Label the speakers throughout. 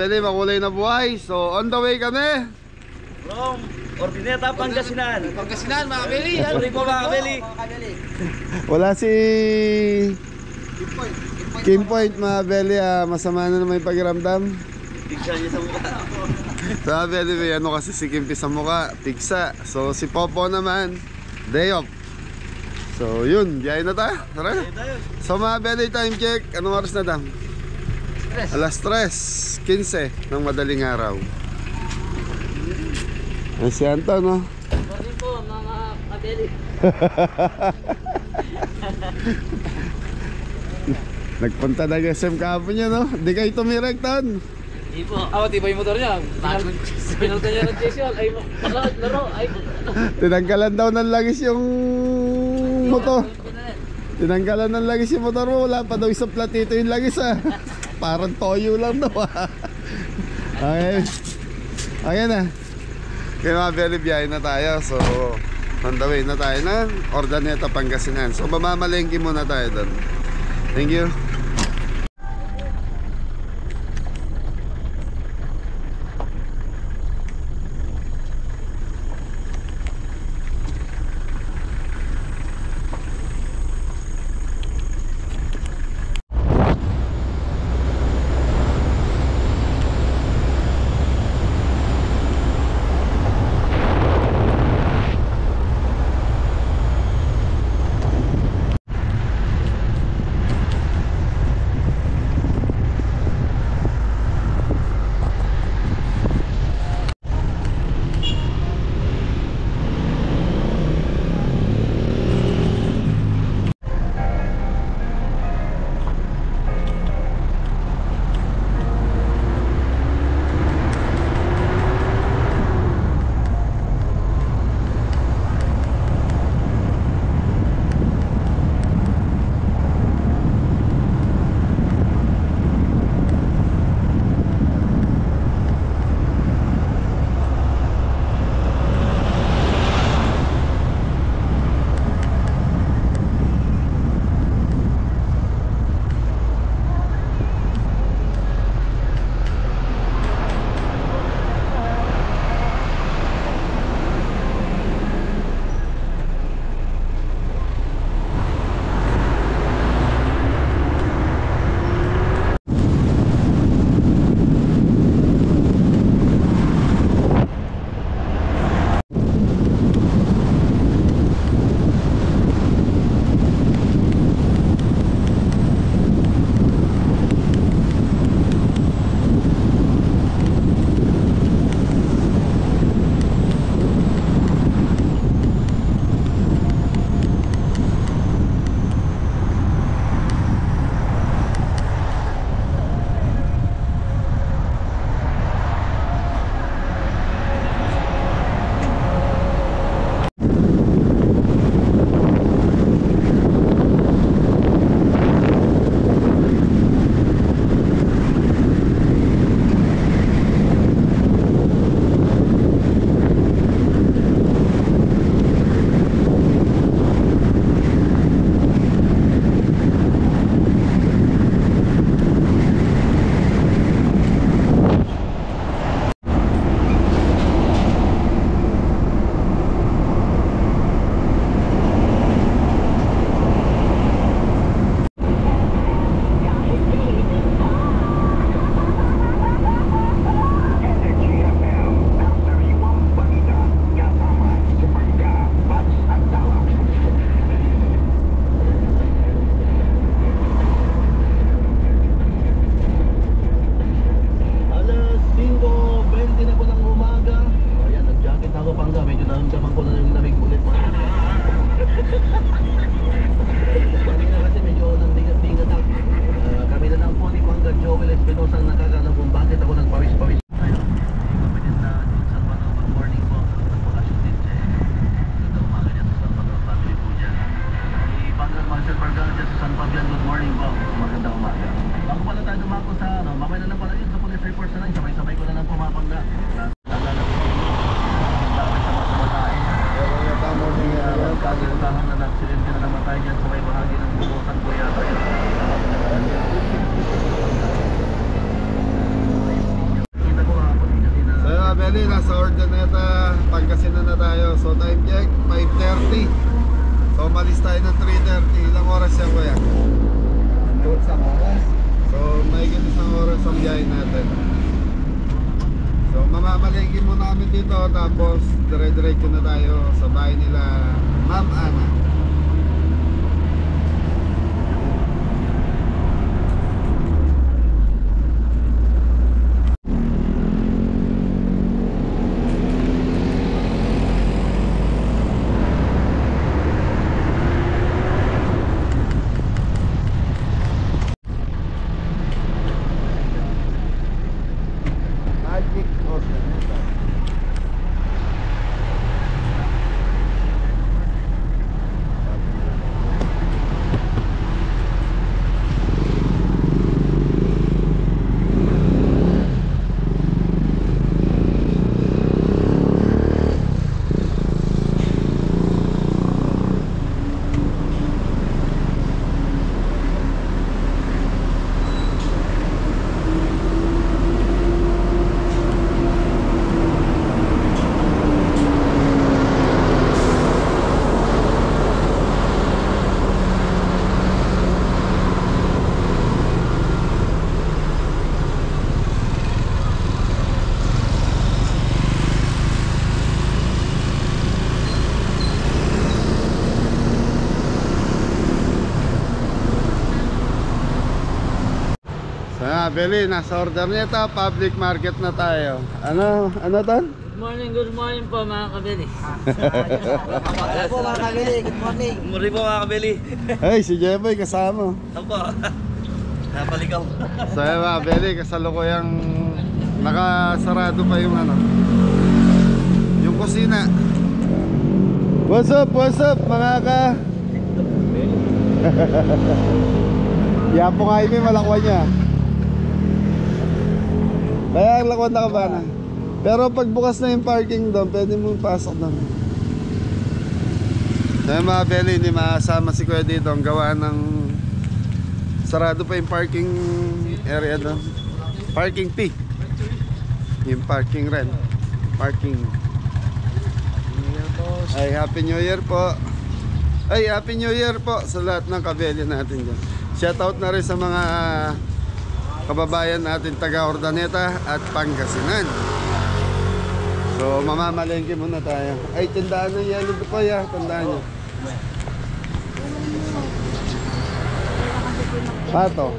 Speaker 1: Belly, makulay na buhay. So on the way kami
Speaker 2: From Ordineta, Pangasinan.
Speaker 3: Pangasinan, mga kabeli.
Speaker 2: Sorry po mga kabeli.
Speaker 1: wala si Kim Point, mga Belly. Masama na naman yung pakiramdam.
Speaker 2: Bigyan niya sa mukha.
Speaker 1: Sa Belly, may ano kasi si Kimpi sa mukha, pigsa. So si Popo naman, day off. So yun, biyahe na tayo. Tara. So mga Belly, time check. Anong oras na, Dam? Alas 3:15 ng madaling araw. Ay si Anton, no?
Speaker 3: Sorry po, mga kabeli.
Speaker 1: Nagpunta ng SM kahapon niya, no? Di kayo tumirek, Ton.
Speaker 3: Hindi po. Tiba yung motor niya. Pinalta niya ng Jason. Ay, laro. Ay,
Speaker 1: Tinanggalan daw ng langis yung motor. Tinanggalan ng langis yung motor mo. Wala pa daw isang platito yung langis, Parang toyo lang daw, Okay. Ayan na. Kaya mga Belly, biyahe na tayo. So on the way na tayo ng Ordineta, Pangasinan. So mamamalengke muna tayo doon. Thank you. at Pangasinan na tayo. So time check, 5:30. So umalis tayo ng 3:30. Ilang oras yan kuya? So may isang oras ang biyahe natin. So mamamalengke muna kami dito. Tapos dire-diretso na tayo sa bahay nila Ma'am Ana. Magic Ordaneta. Beli, nasa Ordaneta, public market na tayo. Ano tan?
Speaker 3: Good morning po mga kabili.
Speaker 4: Po mga kabili, good morning.
Speaker 2: Muri po mga kabili.
Speaker 1: Hey, si Jeboy kasama.
Speaker 2: Ako. Napaligaw.
Speaker 1: So mga Beli, kasalukuyang nakasarado pa yung yung kusina. What's up mga ka? Yapo nga yun, malakwa niya. Kaya ang lakwan na ka ba na? Pero pag bukas na yung parking doon, pwede mong pasok doon. So mga Beli, hindi makasama si Kuya dito. Ang gawa ng sarado pa yung parking area doon. Parking fee. Yung parking rent. Parking. Ay, Happy New Year po. Ay, Happy New Year po sa lahat ng kabeli natin dyan. Shoutout na rin sa mga kababayan natin taga Ordaneta at Pangasinan. So mamamalengke muna tayo. Ay, tandaan nyo yan ito kuya. Tandaan nyo. Pato.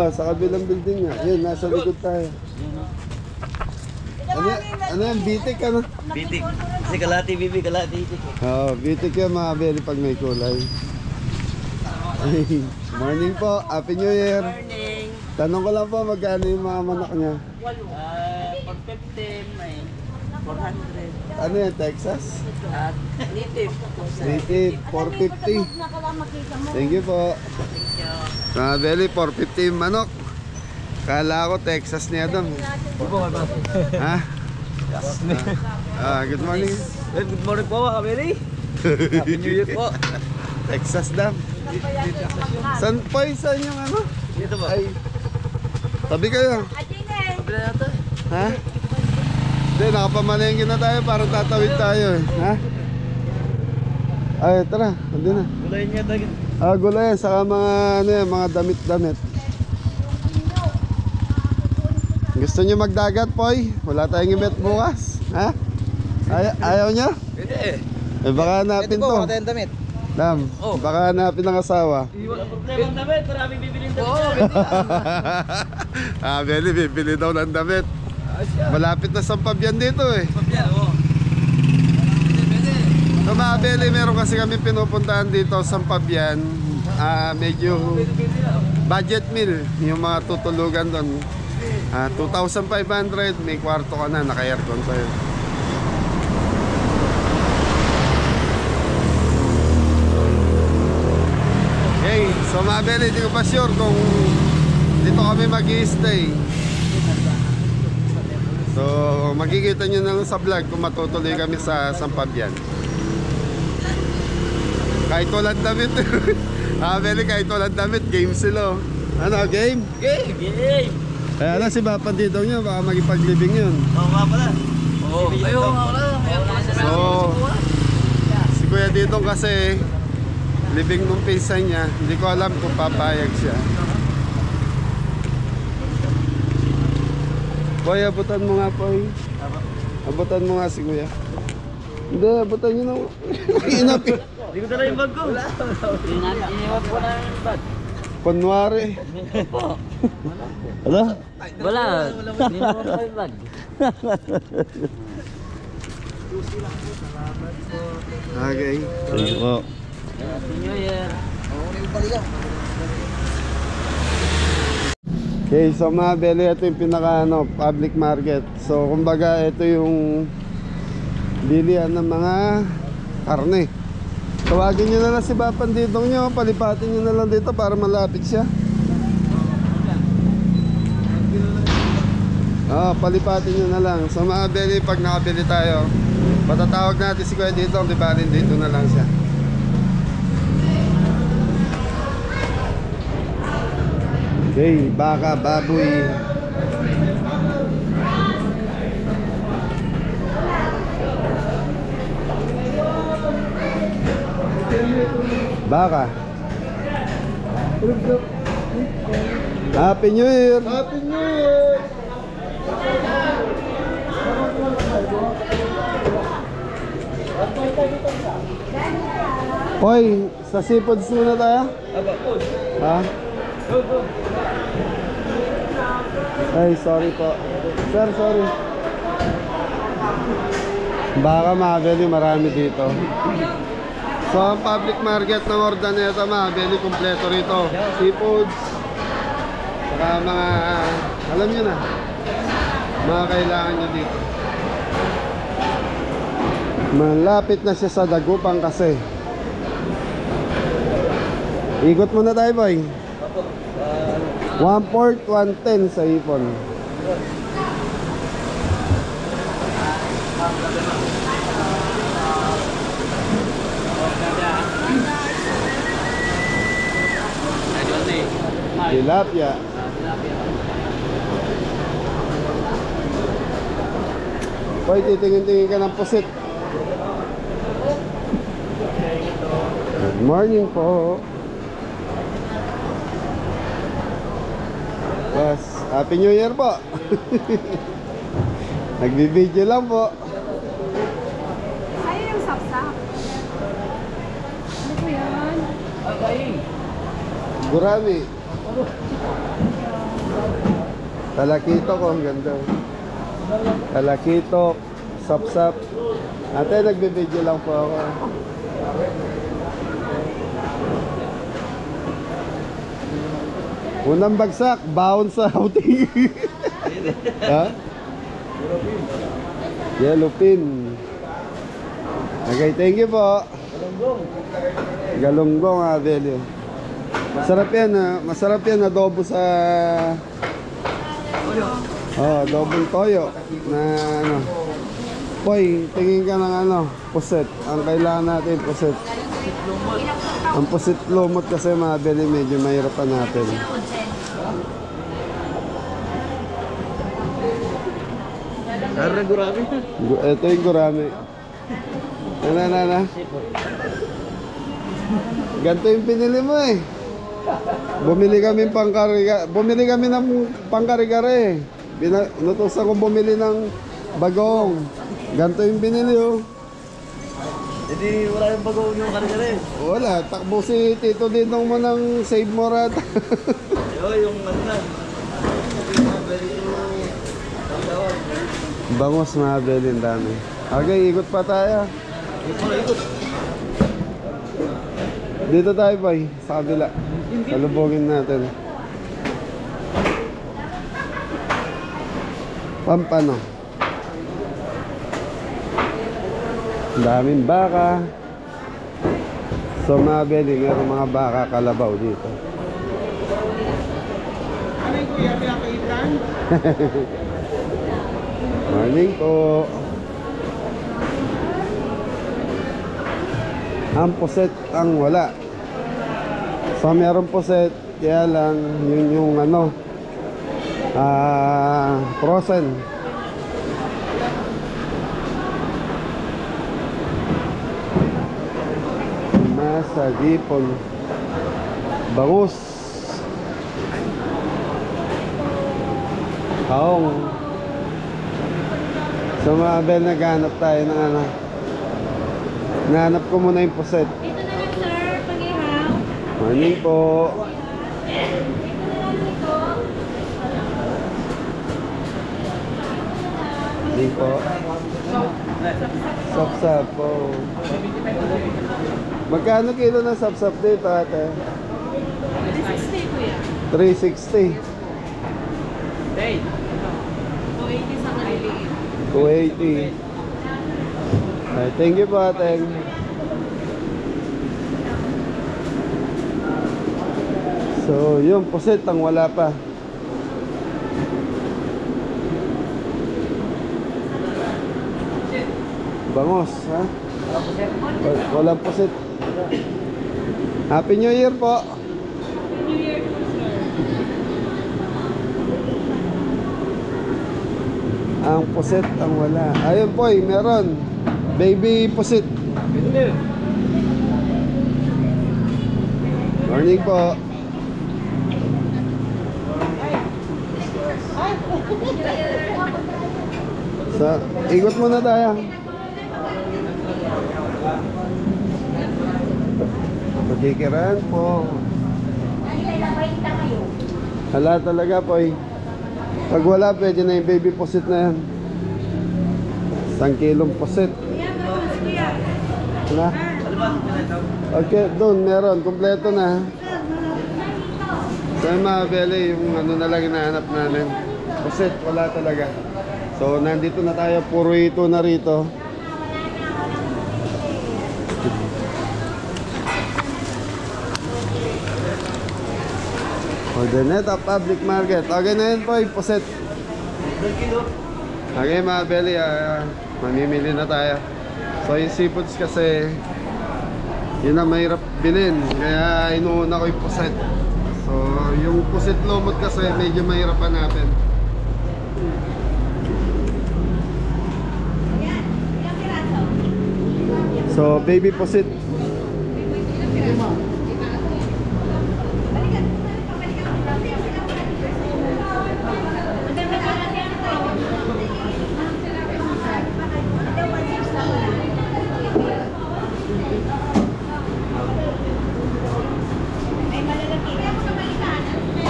Speaker 1: Sa kabilang building nga. Yun, nasa likod tayo. Ano yan? Bitik ano?
Speaker 2: Bitik. Si Kalati, Bibi, Kalati.
Speaker 1: Bitik yan mga beli pag may kulay. Morning po, Happy New Year.
Speaker 4: Morning.
Speaker 1: Tanong ko lang po, magkano yung mga manak niya?
Speaker 4: 450, may 400.
Speaker 1: Ano yan, Texas?
Speaker 4: At native.
Speaker 1: Native, 450. Thank you po. Mga beli, 450 yung manok. Kala ko Texas niya doon. Ha? Good morning.
Speaker 2: Good morning po mga kabili. Happy New Year po.
Speaker 1: Texas dam. San po saan yung ano?
Speaker 2: Dito po.
Speaker 1: Ay, tabi kayo.
Speaker 2: Kabila na ito.
Speaker 1: Ha? Hindi, nakapamalengke na tayo para tatawid tayo eh. Ha? Ay, tara, hindi na.
Speaker 2: Gulayin niya tayo.
Speaker 1: Gulay, saka mga, mga damit-damit. Gusto nyo magdagat, Poy? Wala tayong ibet bukas. Ha? Ayaw nyo?
Speaker 2: Pwede eh.
Speaker 1: Eh, baka hanapin to.
Speaker 4: damit.
Speaker 1: Dam, baka hanapin ng asawa.
Speaker 2: Walang problema ang damit. Maraming bibilin damit.
Speaker 1: Beli, bibili daw ng damit. Malapit na Sampabian dito eh.
Speaker 2: Pabyan, oo.
Speaker 1: So mga Beli, meron kasi kami pinupuntahan dito sa Sampabian. Medyo budget meal. Yung mga tutulugan doon. 2,500, may kwarto ka na, naka-aircon pa yun. Okay, so mga Beli, hindi ko pa sure kung dito kami mag-i-stay. So makikita nyo na lang sa vlog kung matutuloy kami sa Sampabian. Kahit walang damit. Beli, kahit walang damit, game sila. Ano, game?
Speaker 2: Game!
Speaker 1: Kaya lang si Papa dito nyo, baka magipaglibing yun.
Speaker 4: Oo nga pala.
Speaker 3: Oo, kayo wala.
Speaker 1: So, si Kuya dito kasi living nung pinsan niya, hindi ko alam kung papayag siya. Boy, abutan mo nga po. Abutan mo nga si Kuya. Hindi, abutan nyo na. Inapit.
Speaker 2: Hindi ko dala yung bag ko.
Speaker 3: Iniwan po na yung bag.
Speaker 1: Kunwari. Ano?
Speaker 3: Wala. Iniwan po yung bag.
Speaker 1: Okay. Thank you po.
Speaker 3: Happy New Year.
Speaker 1: Okay, so mga beli, ito yung pinaka public market. So kumbaga ito yung bilihan ng mga karne. Tawagin nyo na lang si Bapan dito nyo, palipatin nyo na lang dito para malapit siya. Palipatin nyo na lang. So mga beli, pag nakabili tayo, patatawag natin si Kuya dito, lipatin dito na lang siya. Okay, baka, baboy. Baka. Happy New Year! Happy New Year! Hoy, sa seafoods muna tayo? Ha? Ay, sorry po. Sir, sorry. Baka mabili, marami dito. So, ang public market ng Ordaneta, mabili, kompleto rito. Seafoods. Saka mga, alam nyo na, mga kailangan nyo dito. Malapit na siya sa Dagupan kasi. Ikot muna tayo, boy. 1/4, 110 sa ipon. Tilapia. Boy, titingin-tingin ka ng pusit. Good morning po. Yes, Happy New Year po. Nagbibideo lang po.
Speaker 5: Ayaw yung sapsap. Ano po yan?
Speaker 1: Gurami. Talakito ko, ang ganda. Talakito, sapsap. Ate, nagbibideo lang po ako. Unang bagsak, baon sa outing. Ha? Yellowfin. Okay, thank you po. Galunggong, Adelio. Masarap yan, masarap yan, adobo sa adobong toyo na ano. Boy, tingin ka ng ano, puset. Ang kailangan natin, puset. Ang pusit lumot kasi mabili, medyo mahirapan natin.
Speaker 2: Gurami.
Speaker 1: Ito yung gurami. Na. Ganito yung pinili mo eh. Bumili kami ng pangkari-kari. Inutusan ko bumili ng bagong. Ganito yung binili oh.
Speaker 2: Hindi wala yung bago yung kare-kare.
Speaker 1: Wala, takbo si Tito Dinong mo ng Save Morat.
Speaker 2: Yung ano na.
Speaker 1: Bangos mabili din dami. Okay, ikot pa tayo.
Speaker 2: Ikot.
Speaker 1: Dito tayo boy, sa kabila. Salubogin natin. Pampano. Daming baka. So mabili, meron mga baka kalabaw dito.
Speaker 4: Ano yung kuya, pinakaitan?
Speaker 1: Morning po. Ang puset ang wala. So meron puset, kaya lang yun yung ano, Frozen. Masa, dipon, bangus, kaong. So mga Bel, naghanap tayo ng ano. Nahanap ko muna yung puset.
Speaker 5: Ito na lang, sir. Pag-ihaw.
Speaker 1: Morning po.
Speaker 5: Ito na lang dito.
Speaker 1: Morning po. Sapsap po. Magkano kilo ng sapsap dito ate?
Speaker 5: 360 kuya.
Speaker 1: 360.
Speaker 3: Hey!
Speaker 5: 280 sa maliliit.
Speaker 1: 280. Ay, thank you po ate. So, yung puset ang wala pa. Bangos, ha? Walang puset. Happy New Year po.
Speaker 5: New Year po, sir.
Speaker 1: Ang puset ang wala. Ayun po, meron. Baby puset. Morning po. Sa ikot muna tayo. Magkikiraan po. Hala talaga po eh. Pag wala, pwede na yung baby puset na yan. 1 kilong puset. Wala? Okay, doon meron. Kompleto na. So mga Bele, yung ano na lang hinahanap namin. Puset, wala talaga. So nandito na tayo. Puro ito na rito. Ordeneta Public Market. Okay na yun po, puset. Okay mga Bele, mamimili na tayo. So yung seafoods kasi yun ang mahirap bilhin, kaya inuuna ko yung puset. So yung puset lumot kasi medyo mahirap hanapin. So baby puset.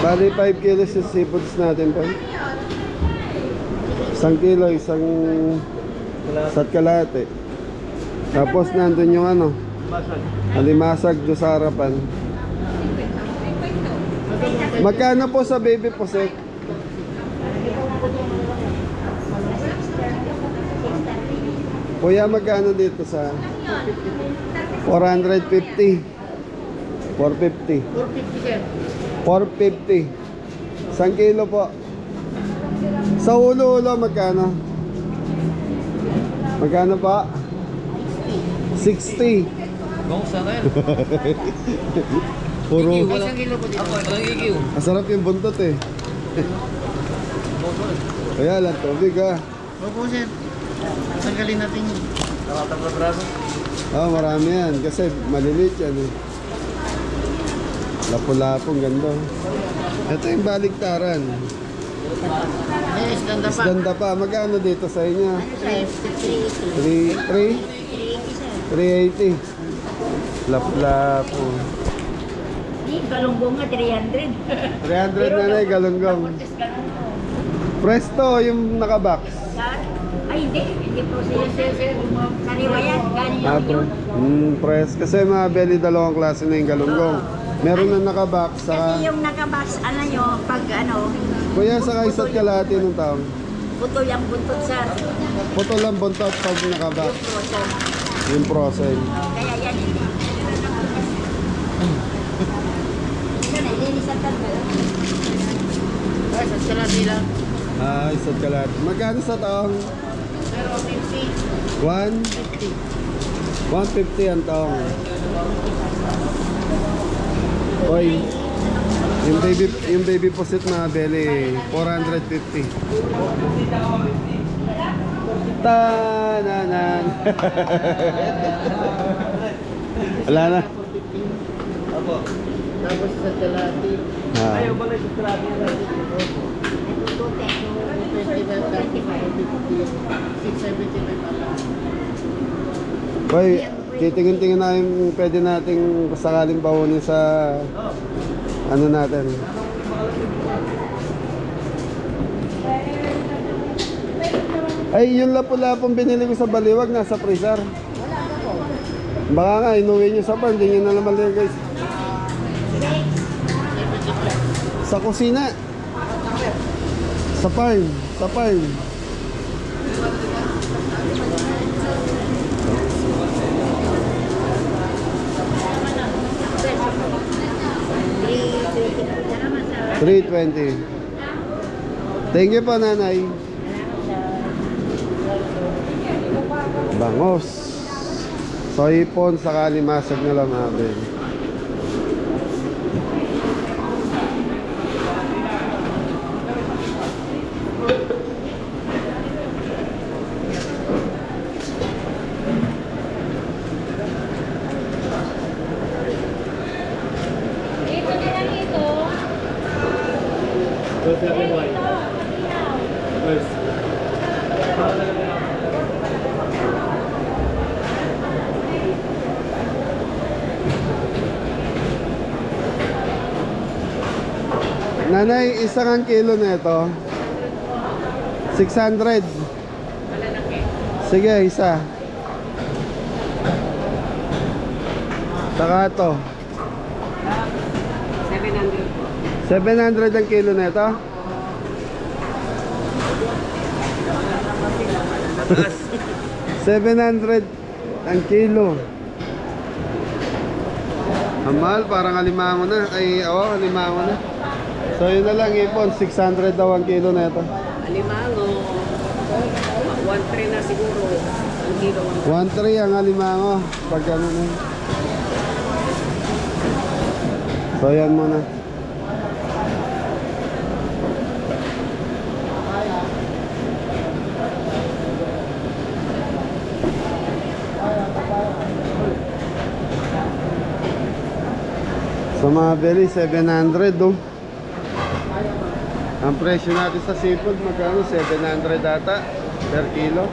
Speaker 1: Bali 5 kilos yung seafoods natin po. 1 kilo, isang kalahati. Tapos nandun yung ano, alimasag do sa harapan. Magkano po sa baby puset? Kuya, magkano dito sa 450? 450. 450. 1 kilo po. Sa ulo-ulo magkano? Magkano pa? 60.
Speaker 3: Bangus na tayo.
Speaker 1: Puro.
Speaker 3: Walang ikiw.
Speaker 1: Masarap yung buntot eh. Kaya lang tubig ah.
Speaker 4: Opo, sir. Tanggalin natin yun.
Speaker 1: Oh, marami yan kasi maliliit yan eh. Lapu-lapong ganda. Ito yung baliktaran.
Speaker 4: Yes, ganda pa.
Speaker 1: Ganda pa. Magkano dito sa inyo? 380. Lapu-lapo.
Speaker 5: Galunggong nga, 300.
Speaker 1: 300 na na galunggong. Presto yung nakabox.
Speaker 5: Ay, hindi po siya. Sariwa yan, galing yung
Speaker 1: Press. Kasi mga belly, dalawang klase na yung galunggong. Meron na nakabox sa...
Speaker 5: Kasi yung nakabox, ano nyo, pag ano,
Speaker 1: Kuya, sa isa't kalahati ng taong.
Speaker 5: putol yung buntot sa
Speaker 1: Putol lang buntot pag nakabox.
Speaker 5: proso.
Speaker 1: Yung frozen.
Speaker 5: Kaya yan, hindi. Ito na, ilinisan ka ba?
Speaker 4: Ay, sa kalati lang.
Speaker 1: Isa't kalahati. Magkano sa taong?
Speaker 4: Pero 50.
Speaker 1: 150 ang taong. Oy. Yung baby pusit na belly, 450. Tananan. Wala na.
Speaker 4: Tapos sa kalati.
Speaker 1: Ah.
Speaker 2: Ayaw ba na ito kalati na tayo?
Speaker 4: Ito 675 pala.
Speaker 1: Boy, titingin-tingin na yung pwede nating sakaling bahunin sa ano natin. Ay, yung lapu-lapong binili ko sa Baliwag, nasa freezer. Baka nga, inuwi nyo sa farm, hindi nyo na naman guys. Sa kusina. Sa farm. Sa farm. $3.20. Thank you po, nanay. Bangos. Soypon sa kalimasag na lang natin.
Speaker 5: Ito na lang ito.
Speaker 1: Nanay, isang kilo na ito. 600. Sige, isa. Saka ito. 700 ang kilo na ito. $700 ang kilo. Ang mahal, parang alimango na. Ay, oo, alimango na. So yun na lang, ipon, 600 daw ang kilo na ito.
Speaker 4: Alimango. 1.3 na siguro. Ang kilo.
Speaker 1: 1.3 ang alimango. Pag ano na. So yan muna. Sa mga belly, 700 oh. Ang presyo natin sa seafood, magkano? 700 data per kilo.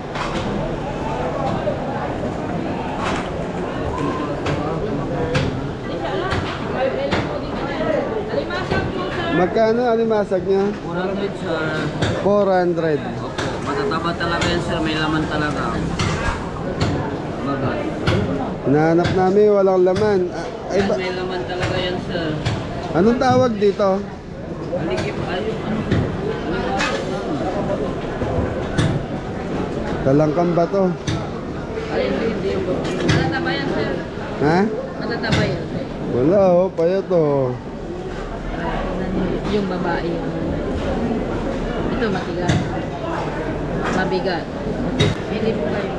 Speaker 1: Magkano alimasag niya?
Speaker 4: 400 sir.
Speaker 1: 400.
Speaker 4: Matataba talaga yan sir. May laman talaga. Bagat.
Speaker 1: Hinahanap namin, walang laman. Ay, ba?
Speaker 4: May laman talaga yan sir.
Speaker 1: Anong tawag dito?
Speaker 4: Aligip ayun.
Speaker 1: Talangkam ba to?
Speaker 4: Ay, hindi yung babat. Matataba yan sir.
Speaker 1: Ha?
Speaker 4: Matataba yan.
Speaker 1: Wala oh, payat oh.
Speaker 6: Yung babae yun. Ito matigas. Mabigat. Pili po kayo.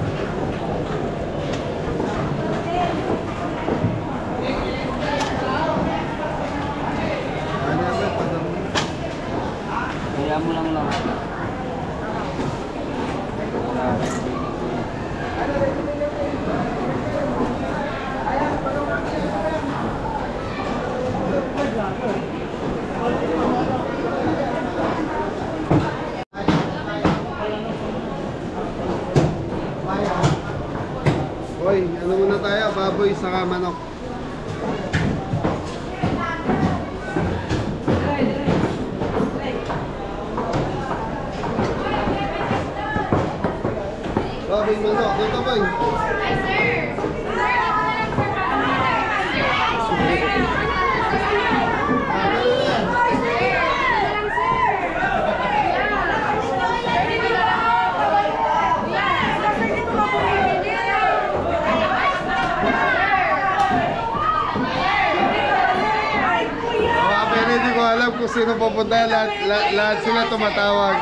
Speaker 4: Kaya mo lang lang.
Speaker 1: Hoy, ano muna tayo? Baboy saka manok. Baboy manok. Dito ba? Pero hindi ko alam kung sino pupunta. Lahat sila tumatawag.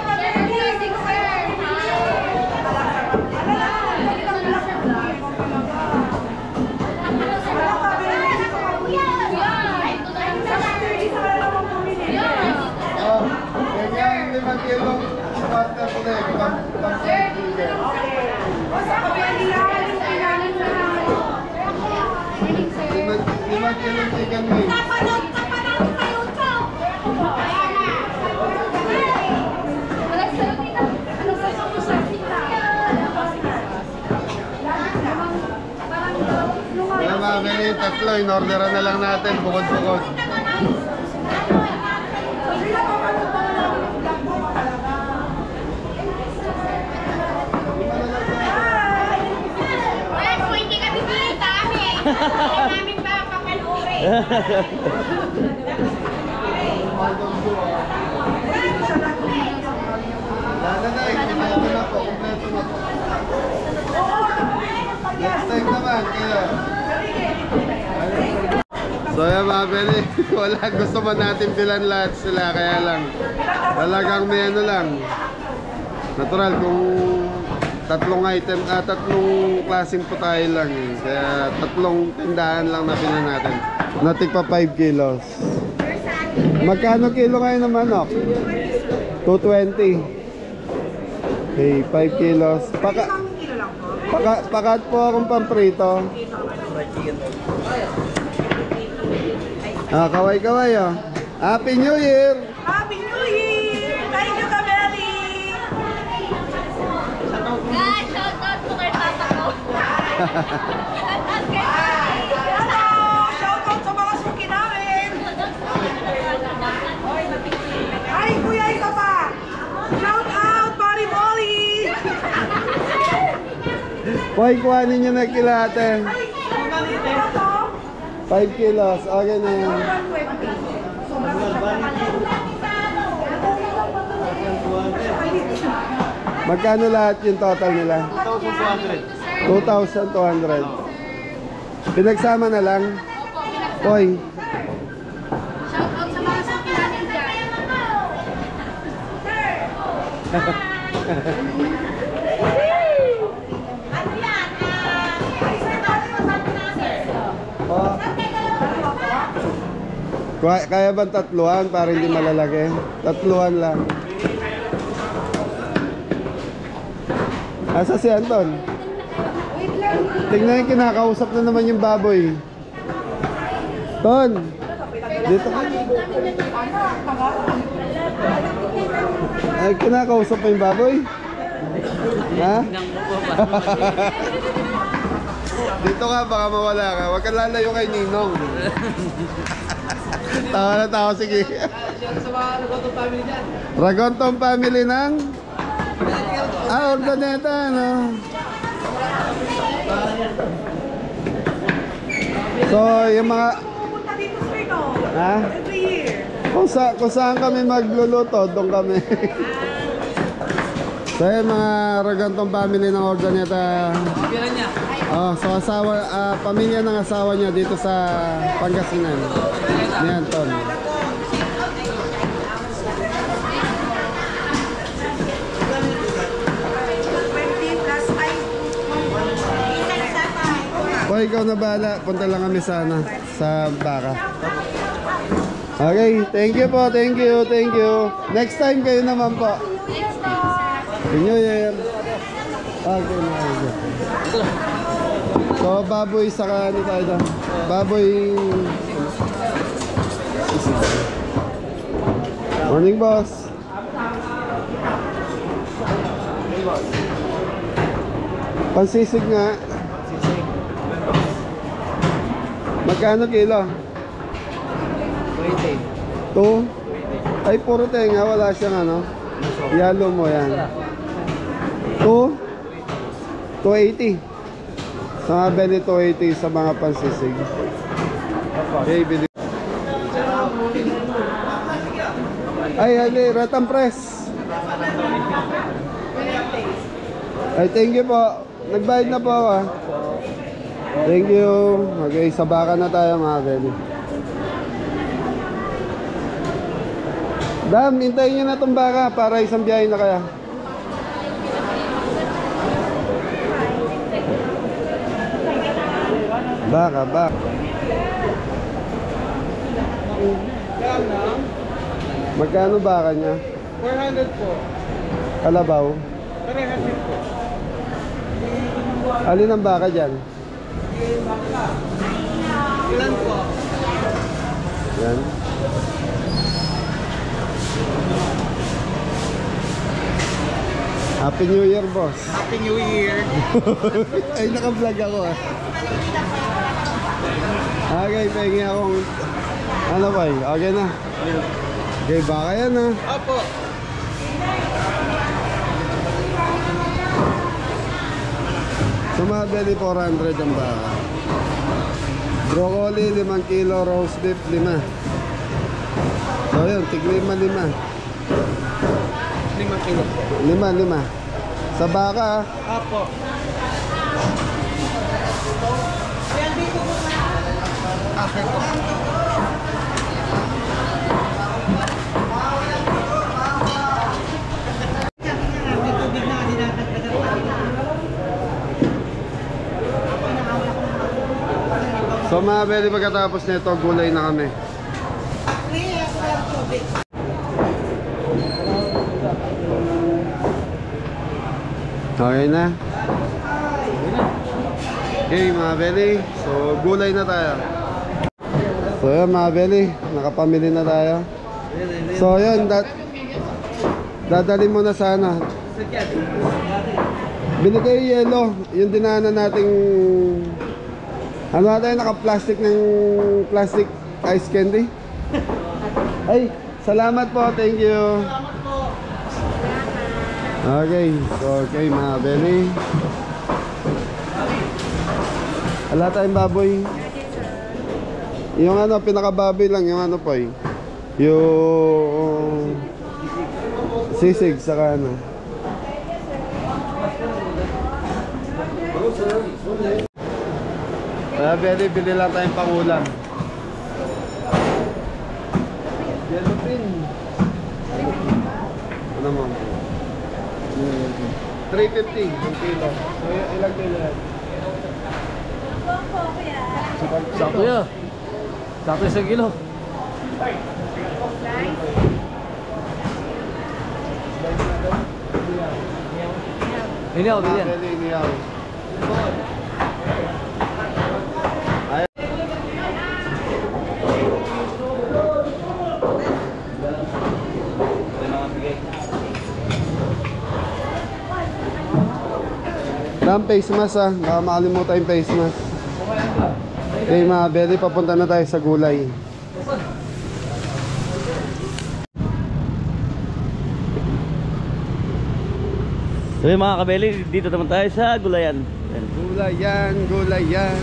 Speaker 1: partner ko na yun. Limang kilo chicken wings. Kaya mga kaya yung tatlo, in-orderan na lang natin, bukod-bukod. Lala na eh, kumpleto na po. Next time naman, kaya. So yan mga Benny, wala, gusto man natin bilan lahat sila, kaya lang talagang may ano lang. Natural, kung tatlong item, tatlong klaseng putahe lang eh. Kaya tatlong tindahan lang na pinan natin. Natik pa 5 kilos. Magkano kilo ngayon ng manok? 220. Okay, 5 kilos. Pakat po akong pamprito. Kaway-kaway oh. Happy New Year!
Speaker 5: Happy New Year! Thank you, Kabeli!
Speaker 6: Guys, shout out po kay papa ko. Shout out kay
Speaker 5: Hello! Shout out sa mga suki namin! Ay, kuya, isa pa! Shout out, Pari Molly!
Speaker 1: Hoy, kuhanin nyo na kilate.
Speaker 5: Ay, dito na to?
Speaker 1: 5 kilos. Okay na yan.
Speaker 5: 120.
Speaker 1: Magkano lahat yung total nila? 2,200. Pinagsama na lang. Hoy.
Speaker 6: Shout out sa mga suki namin dyan.
Speaker 1: Oh. Kaya ba tatluhan para hindi malalaki? Tatluhan lang. Asa si Anton? Tingnan yung kinakausap na naman yung baboy. Ton! Dito ka. Ay, kinakausap pa yung baboy? Ha? Dito ka, baka mawala ka. Huwag ka lalayo kay Ninong. Tawa na tawa, sige.
Speaker 3: Sa mga Ragontong family dyan.
Speaker 1: Ragontong family ng? Ordaneta, no? So, yung mga...
Speaker 5: Pupunta dito sa ino.
Speaker 1: Ha?
Speaker 5: Every year.
Speaker 1: Kung saan kami magluluto, doon kami. So, yung mga Ragontong family ng Ordaneta.
Speaker 3: Pira niya.
Speaker 1: Oh, so pamilya ng asawa niya dito sa Pangasinan. Yan, Ton. O, ikaw na bahala. Punta lang kami sana sa baka. Okay, thank you po, thank you. Next time kayo naman po. Happy New Year. Okay, okay. So, baboy saka ano tayo doon? Baboy... Morning, boss. Pansisig nga. Magkano kilo?
Speaker 3: 20.
Speaker 1: 2? Ay, puro tenga. Wala siyang ano. Yalo mo yan. 2? 280. Sa mga beli 280 sa mga pansisig. Okay, bili. Ay, ali, Ratang Press. Ay, thank you po. Nagbayad na po ako. Thank you. Okay, sa baka na tayo mga beli. Dam, hintayin nyo na itong baka para isang biyahe na kaya. Baka. Magkano baka niya?
Speaker 2: 400 po.
Speaker 1: Kalabaw. Alin ang baka dyan?
Speaker 4: Ilan po?
Speaker 1: Yan. Happy New Year, boss.
Speaker 4: Happy New Year.
Speaker 1: Ay, naka-vlog ako ah. Okay, pahingi akong... Ano ba eh? Okay na. Okay, baka yan ah.
Speaker 4: Opo.
Speaker 1: Sumabeli 400 ang baka. Broccoli 5 kilo, roast beef 5. So yun, tig 5.
Speaker 4: 5 kilo po.
Speaker 1: 5. Sa baka ah.
Speaker 4: Opo. Okay po.
Speaker 1: So mga beli, pagkatapos nito, gulay na kami. Okay na. Okay mga beli, so gulay na tayo. So yun mga beli, nakapamili na tayo. So yun, dadali mo na sana. Binigay yelo, yung dinaanan nating ano natin, naka-plastic ng plastic ice candy. Ay, salamat po, thank you. Okay, so okay mga beli. Wala tayong baboy. Yung ano, pinaka-baboy lang, yung ano po yung sisig saka ano. Kaya bili lang tayong pangulam. Yellow pin. Ano mo? 350 ang kilo. So, ilang kilo yan?
Speaker 3: Sakto yan. Sakto 1 kilo. Inihaw, bilyan.
Speaker 1: Bili, inihaw. Dam face mask ah, baka makalimutan yung face mask. Okay mga beli, papunta na tayo sa gulay.
Speaker 2: So yun mga kabeli, dito naman tayo sa gulayan.
Speaker 1: Gulayan, gulayan.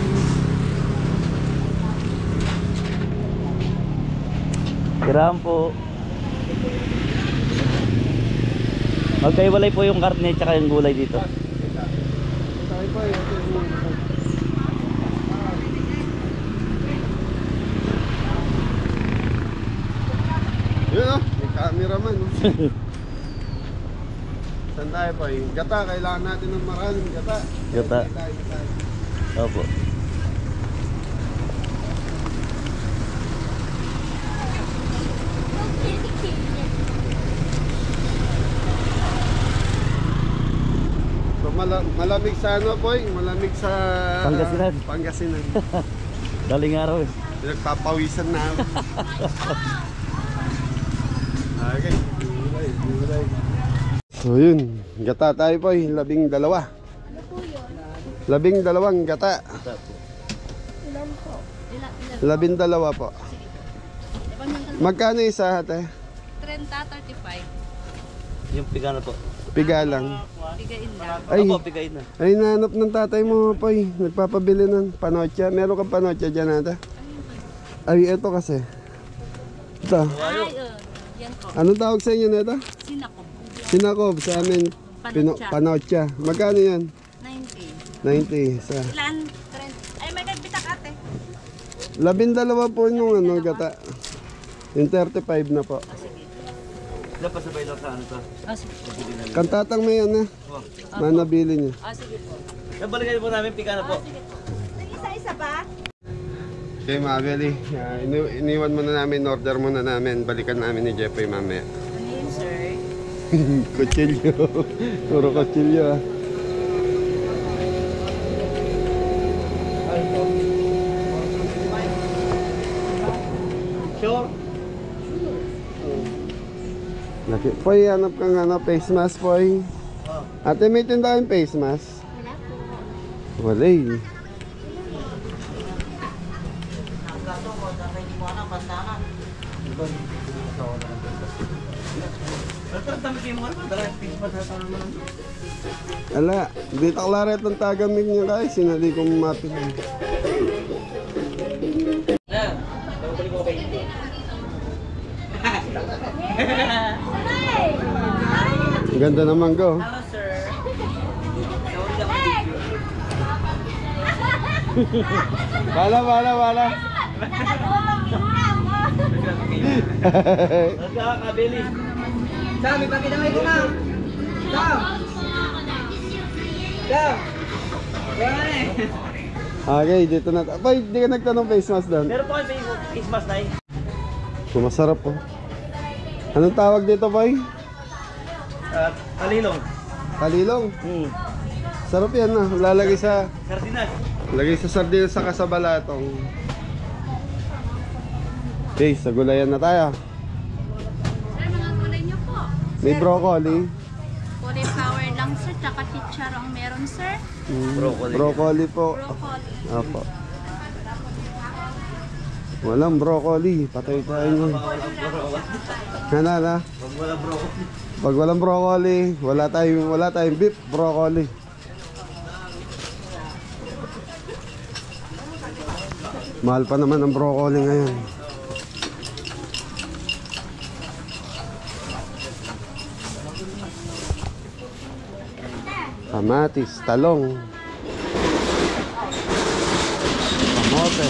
Speaker 2: Kirahan po. Magkaiwalay po yung karne tsaka yung gulay dito.
Speaker 1: Yun oh, may cameraman oh. Saan tayo po yung gata, kailangan natin ng maraming gata.
Speaker 2: Gata.
Speaker 1: Tayo.
Speaker 2: Opo.
Speaker 1: So malamig sa ano po, malamig sa
Speaker 2: Pangasinan.
Speaker 1: Pangasinan.
Speaker 2: Daling araw eh.
Speaker 1: Nagpapawisan na ako. Okay, gulay. So yun, gata tayo po, 12.
Speaker 6: Ano po yun?
Speaker 1: 12 gata.
Speaker 6: Ilan po? Ilan?
Speaker 1: 12 po. Magkano isa ate?
Speaker 6: 30, 35.
Speaker 2: Yung pigano po.
Speaker 1: Piga lang.
Speaker 6: Bigain lang.
Speaker 1: Ay,
Speaker 2: Opo, pigain na.
Speaker 1: ay nanap ng tatay mo po nagpapabili ng panotya. Meron kang panotya dyan ate? Ay, ito kasi. Ito.
Speaker 6: Ay, yan po.
Speaker 1: Anong tawag sa inyo nito?
Speaker 6: Sinakob.
Speaker 1: Sinakob sa amin.
Speaker 6: Panotya.
Speaker 1: Panotya. Magkano yan?
Speaker 6: 90.
Speaker 1: 90 sa.
Speaker 6: Ilan? 30. Ay, may nagbitak ate.
Speaker 1: 12 po yung ano, gata. Yung 35 na po.
Speaker 2: Ilan pa sabay lang sa ano to?
Speaker 6: Ah, sige.
Speaker 1: Kantatang may ano. Manabili niyo.
Speaker 6: Ah, sige po.
Speaker 2: Nabalikan po namin pigano po.
Speaker 6: Sige po. Isa-isa ba?
Speaker 1: Okay, Mabeli. Iniwan muna namin, order muna namin. Balikan namin ni Jeffrey mamaya.
Speaker 6: Ano yun, sir?
Speaker 1: Kutsilyo. Puro kutsilyo ah.
Speaker 4: Sure.
Speaker 1: Laki. Poy, hanap ka nga na face mask, Poy. Ate, may tinda kayong face mask? Wala eh. Ala, di taklaret ng tagamig niya kayo. Sinali kong mapin. Ganda naman go.
Speaker 4: Hello, sir.
Speaker 1: Bala.
Speaker 4: Kabili. Sam, ipakidamay ko lang. Sam.
Speaker 1: Okay, dito na. Boy, di ka nagtanong face mask doon.
Speaker 4: Meron po kayo face mask na eh.
Speaker 1: Masarap po. Anong tawag dito, boy?
Speaker 4: Kalilong.
Speaker 1: Kalilong. Sarap yan na. Lalagay sa...
Speaker 4: Sardinas.
Speaker 1: Lagay sa sardinas sa kasabalatong. Okay, sa gulayan na tayo.
Speaker 6: Sir, mga gulay niyo po.
Speaker 1: May broccoli.
Speaker 6: Cauliflower lang, sir. Tsaka chicharong meron, sir.
Speaker 1: Broccoli po.
Speaker 6: Broccoli.
Speaker 1: Apo. Walang broccoli. Patay tayo nun. Na. Pag walang broccoli, wala tayong beef broccoli. Mahal pa naman ang broccoli ngayon. Kamatis, talong, kamote.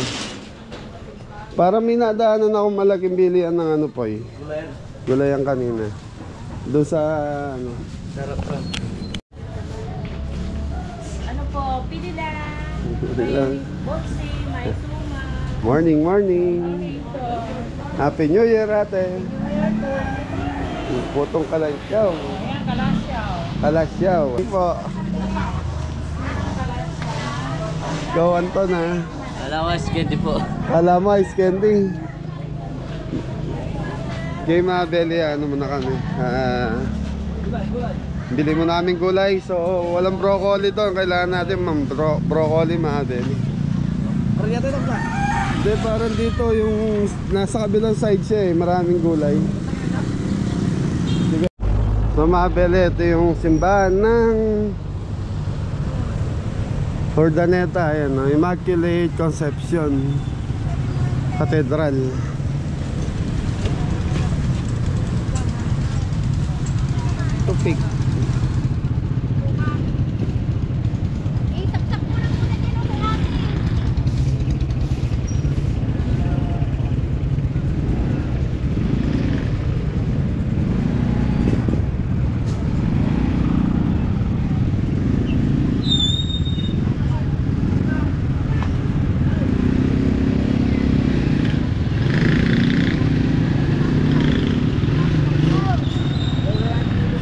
Speaker 1: Parang may nadaanan akong malaking bilian ng ano po eh. Gulayan kanina. Doon sa ano.
Speaker 6: Ano po, pili lang.
Speaker 1: Lang.
Speaker 6: Boxing, may suma.
Speaker 1: Morning. Happy New Year, ate. Putong kalasyaw.
Speaker 5: Ayan, kalasyaw.
Speaker 1: Kalasyaw. Hindi po. Go, Anton ha.
Speaker 3: Alam mo, candy po.
Speaker 1: Alam mo, ice candy. Okay mga Beli, ano muna kami. Bili mo namin gulay. So, walang broccoli to. Kailangan natin broccoli mga Beli. Hindi, parang dito yung nasa kabilang side siya eh. Maraming gulay. So mga Beli, ito yung simbahan ng Urdaneta, ayan, no? Immaculate Conception Cathedral. Tupik.
Speaker 6: Itaktak mo lang muna din ako natin.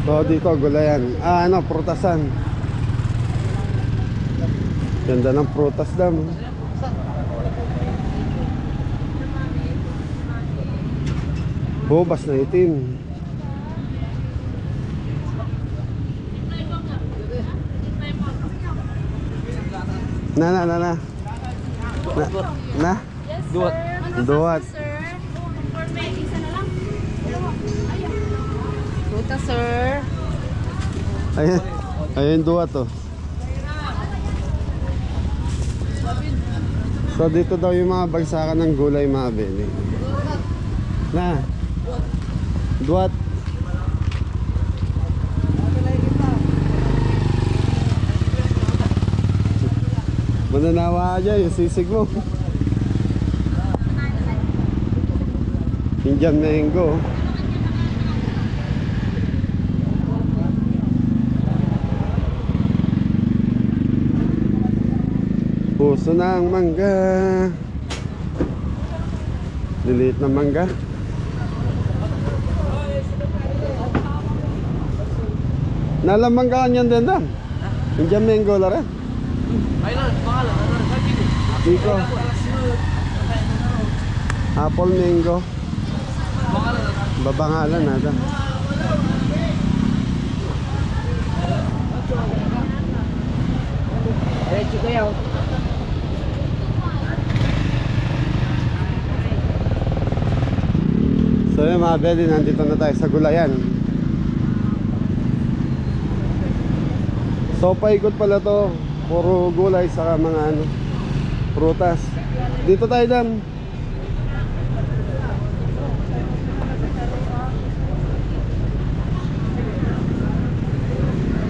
Speaker 1: So dito gulayan. Ano, prutasan. Ganda ng prutas daw. No? Bubas na itim. Na.
Speaker 3: Duwat.
Speaker 1: Duwat.
Speaker 6: Sir, or may isa na lang. Puta, sir.
Speaker 1: Ayun duwat to. So dito daw yung mga bagsakan ng gulay mga Beli. Na. Duwat. Mananawa ka dyan, yung sisig mo. Indian mango. Puso ng mangga. Liliit na mangga. Nalamang ka kanyan din dam. Yung mango la rin.
Speaker 3: Ayun, pangalan. Sabi ko.
Speaker 1: Dito. Apple mango. Babangalan nada.
Speaker 4: Diretso kayo.
Speaker 1: So yun mga belly, nandito na tayo sa gulayan. So paikot pala to. Puro gulay sa mga ano, prutas. Dito tayo dam.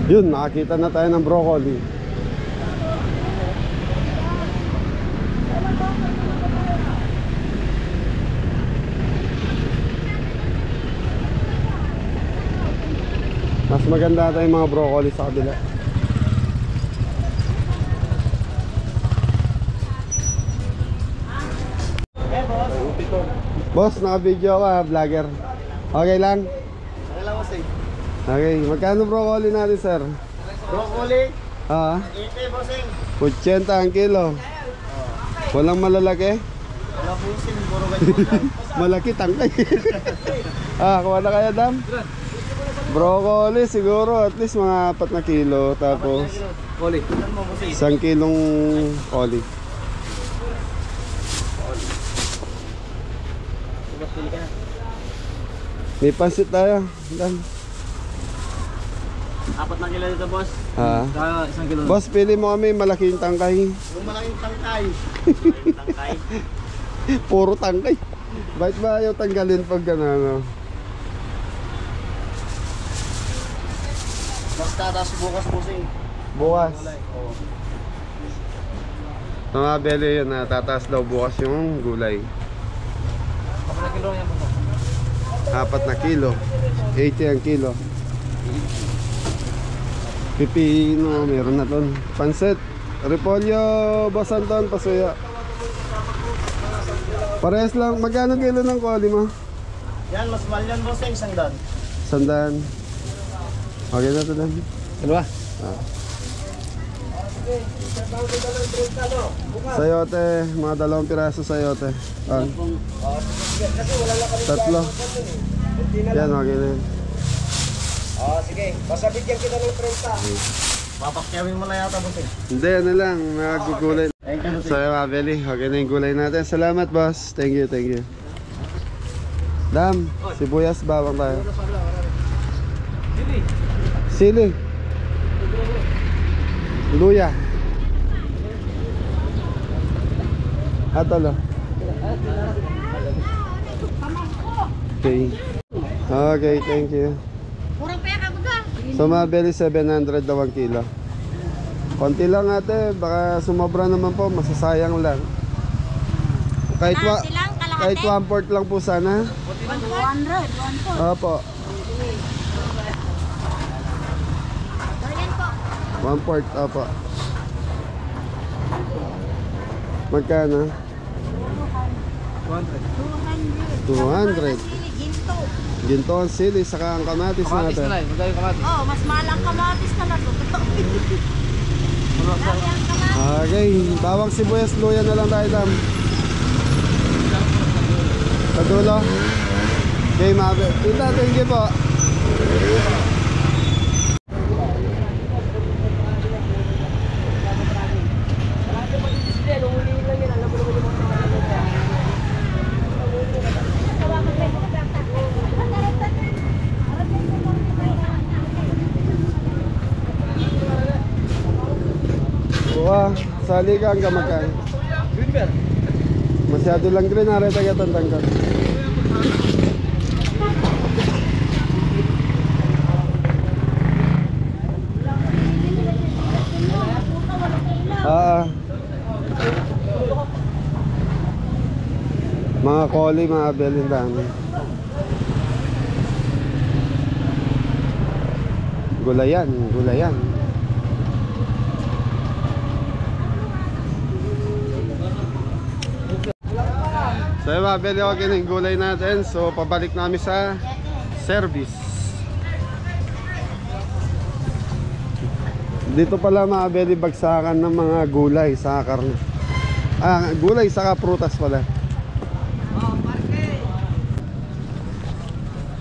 Speaker 1: Yun, nakakita na tayo ng broccoli. Mas maganda tayong mga broccoli sa kabila. Boss, naka-video ka, vlogger. Okay lang? Okay, magkano broccoli natin, sir?
Speaker 4: Broccoli.
Speaker 1: Ah,
Speaker 4: 80 bossing.
Speaker 1: 80 ang kilo. Walang malalaki?
Speaker 4: Wala bossing, puro ganyan.
Speaker 1: Malaki, tangkay. Kuha na kaya, dam? Broccoli siguro at least mga 4 na kilo. Tapos
Speaker 3: Oli.
Speaker 1: 1 kilong oli. May pansit tayo, dam.
Speaker 4: 4 na kilo dito, boss.
Speaker 3: Saka 1 kilo.
Speaker 1: Boss, pili mo kami malaking tangkay.
Speaker 4: Yung malaking tangkay. Tangkay.
Speaker 1: Puro tangkay. Bakit ba ayaw tanggalin pag gano'n?
Speaker 4: Basta taas bukas bossing.
Speaker 1: Bukas. Mga bele yun, tataas daw bukas yung gulay.
Speaker 3: 1 kilo yan po.
Speaker 1: 4 na kilo. 80 ang kilo. Pipino, meron na ton. Pansit. Repolyo, Boss Anton, pasuya. Parehas lang. Magkano kilo ng koli mo?
Speaker 4: Yan, mas mahal yan bossing, 100.
Speaker 1: 100. Okay na to lang.
Speaker 3: Dalawa.
Speaker 1: Sayote, mga 2 piraso sayote. 3. Yan, okay na yun.
Speaker 4: Sige. Basta bigyan kita ng 30. Papakyawin mo na yata bossing.
Speaker 1: Hindi, ano lang, nagugulay.
Speaker 4: Thank you bossing.
Speaker 1: So yun mga Beli, okay na yung gulay natin. Salamat boss, thank you, thank you. Dam, sibuyas, bawang tayo. Sili. Luya. Atalo. Okay. Okay, thank you.
Speaker 6: Murang pera ko ba?
Speaker 1: So mga Beli, 700 daw ang kilo. Konti lang ate, baka sumobra naman po, masasayang lang. Kahit
Speaker 6: Silang kalahati.
Speaker 1: kahit 1/4 lang po sana.
Speaker 6: 100.
Speaker 1: Opo,
Speaker 6: Ayan po.
Speaker 1: 1/4, opo. Magkano? 200.
Speaker 6: Ginto.
Speaker 1: Ginto ang sili, saka ang kamatis
Speaker 3: Kamatis
Speaker 1: natin.
Speaker 3: na lang. Magkano yung kamatis?
Speaker 6: Oh, mas mahal ang kamatis na lang.
Speaker 1: Okay, bawang sibuyas, luya na lang tayo, dam. Sa dulo. Okay, mabe. Tita, thank you po. Buwa, sali ka hanggang magkain.
Speaker 3: Green bear.
Speaker 1: Masyado lang green, hari tayo tantangkan. Mga koli, mga belin dami. Gulayan, gulayan. So yun mga beli, okay na yung gulay natin. So pabalik namin sa service. Dito pala mga Beli, bagsakan ng mga gulay sa karne. Gulay saka prutas pala.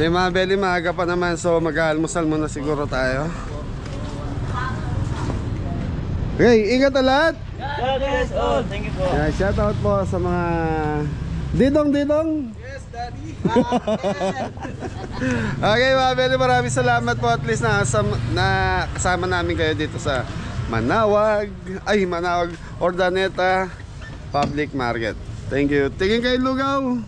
Speaker 1: Mga Beli, maaga pa naman, so mag-aalmusal muna siguro tayo. Okay, ingat na lahat.
Speaker 2: Yes, oh, thank you po.
Speaker 1: Yeah, shout out po sa mga Didong.
Speaker 2: Yes, Daddy.
Speaker 1: Okay mga Beli, maraming salamat po, at least kasama namin kayo dito sa Manawag Ordaneta Public Market. Thank you. Tingin kayo lugaw.